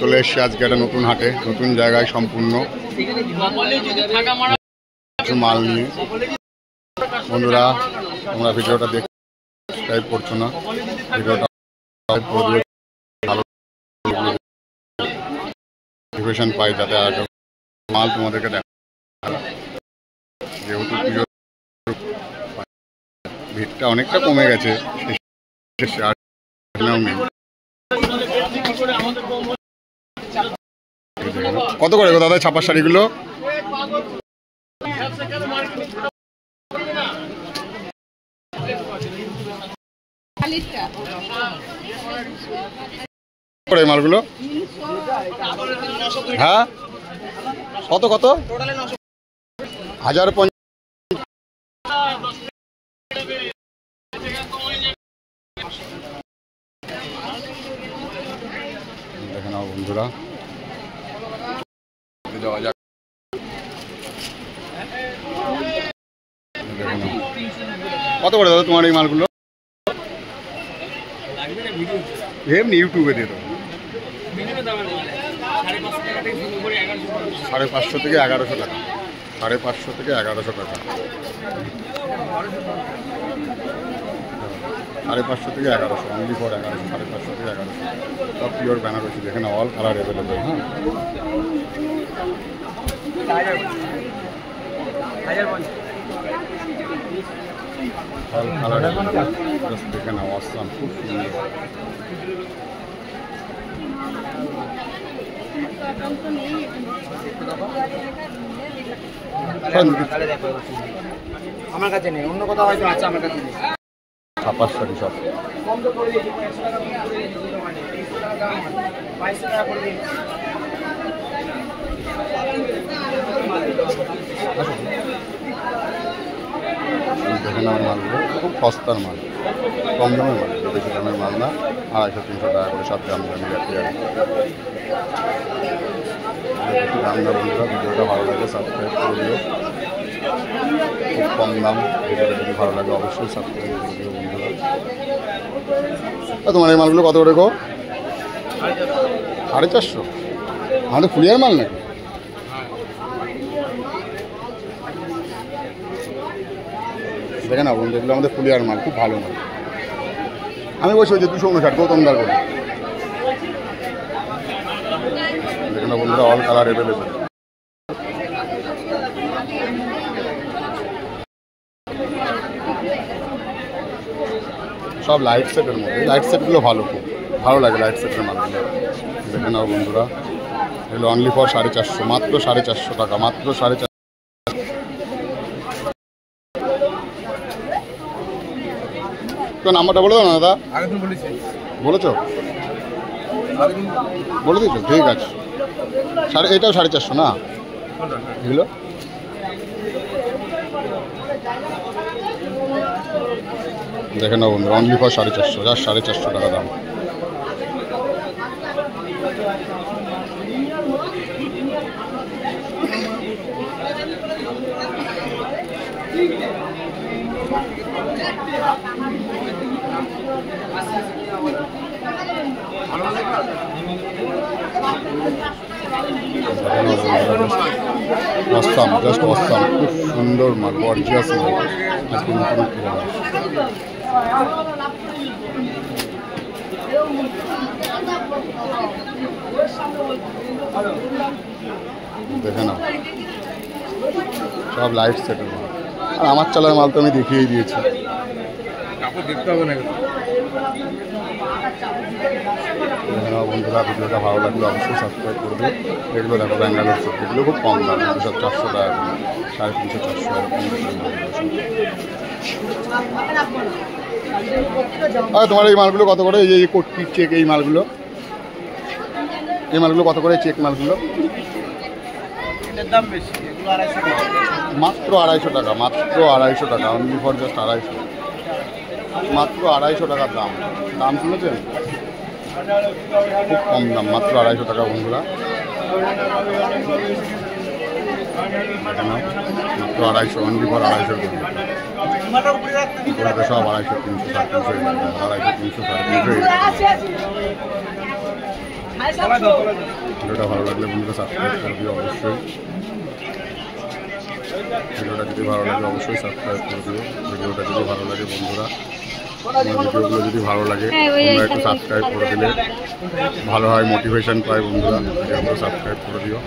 চলে এসছি আজকে একটা নতুন হাটে, নতুন জায়গায় সম্পূর্ণ মাল নিয়ে। বন্ধুরা তোমরা ভিডিওটা দেখে সাবস্ক্রাইব করছো না, ভিডিওটা ভালো ইনফরমেশন পাই যাতে আর মাল তোমাদেরকে দেখা। যেহেতু পুজো ভিড়টা অনেকটা কমে গেছে, কত করে গো দাদা ছাপার শাড়িগুলো? মালগুলো হ্যাঁ কত কত 1050। দেখে নাও বন্ধুরা, যাওয়া যাক। কত করে দাদা তোমার এই মালগুলো? এমনি ইউটিউবে দিয়ে দেবো। 550 থেকে 1100 টাকা, 550 থেকে 1100 টাকা, 550 থেকে 1100, অনলি ফর 1100, 550 থেকে 1100। সব পিওর বেনারসি, যেখানে অল কালার অ্যাভেলেবেল। হ্যাঁ অল কালার দেখে নাও, আসলাম খুব সুন্দর। আমার কাছে নেই, অন্য কোথাও হয়তো আছে, আমার কাছে নেই। ছাপার শাড়ি সব দেখে নাও। মালগুলো খুব সস্তার মাল, কম দামের মাল, বেশি দামের মাল না। 250-300 টাকা করে সব দাম দামি রাখতে হবে। দাম না বন্ধুরা, ভিডিওটা ভালো লাগে সাবস্ক্রাইব করে দিও। খুব কম দাম, ভিডিওটা যদি ভালো লাগে অবশ্যই সাবস্ক্রাইব করে দিও বন্ধুরা। তোমার এই মালগুলো কত করে গো? 450। আমাদের ফুলিয়ার মাল নাকি? দেখে না বন্ধু, এগুলো আমাদের ফুলিয়ার মাল, খুব ভালো মাল। আমি বলছি ওই যে 259 গৌতমদার করে। দেখে না বন্ধুরা, অল কালার অ্যাভেলেবেল। সব লাইট সেটের মধ্যে, লাইট সেটগুলো ভালো, খুব ভালো লাগে লাইট সেটের মালগুলো। দেখে নাও বন্ধুরা, এগুলো অনলি ফর 450, মাত্র 450 টাকা, মাত্র 450। তো নাম্বারটা বলে দাও না দাদা। বলেছো? বলে দিয়েছো? ঠিক আছে। এটাও 450 না এগুলো? দেখে নাও বন্ধু, অনলি ফর 450, জাস্ট 450 টাকা দাম। অসাম, জাস্ট অসাম, খুব সুন্দর মাল, গর্জিয়াস মাল। আজকে নতুন দেখে নাও, সব লাইট সেটের মাল। আর আমার চালার মাল তো আমি দেখিয়েই দিয়েছি। দেখতে হবে না বন্ধুরা, ভিডিওটা ভালো লাগলে অবশ্যই সাবস্ক্রাইব করবে। এগুলো দেখো ব্যাঙ্গালোর সেট, এগুলো খুব কম দাম, সব 400 টাকা, 350-400 এরকম। তোমার এই মালগুলো কত করে? এই কোটি চেক, এই মালগুলো, এই মালগুলো কত করে? চেক মালগুলো মাত্র 250 টাকা, মাত্র 250 টাকা, অনলি ফর জাস্ট 250, মাত্র 250 টাকার দাম। দাম শুনেছেন? খুব কম দাম, মাত্র 250 টাকা বন্ধুরা। মাত্র 250, অনলি ফর 250 টাকা। সব 250, 300, 350, 250, 300, 350। ভিডিওটা ভালো লাগলে বন্ধুরা সাবস্ক্রাইব করে দিও অবশ্যই। ভিডিওটা যদি ভালো লাগে অবশ্যই সাবস্ক্রাইব করে দিও। ভিডিওটা যদি ভালো লাগে বন্ধুরা, আমার ভিডিওগুলো যদি ভালো লাগে তোমরা একটু সাবস্ক্রাইব করে দিলে ভালো হয়, মোটিভেশন পাই বন্ধুরা। ভিডিওগুলো সাবস্ক্রাইব করে দিও।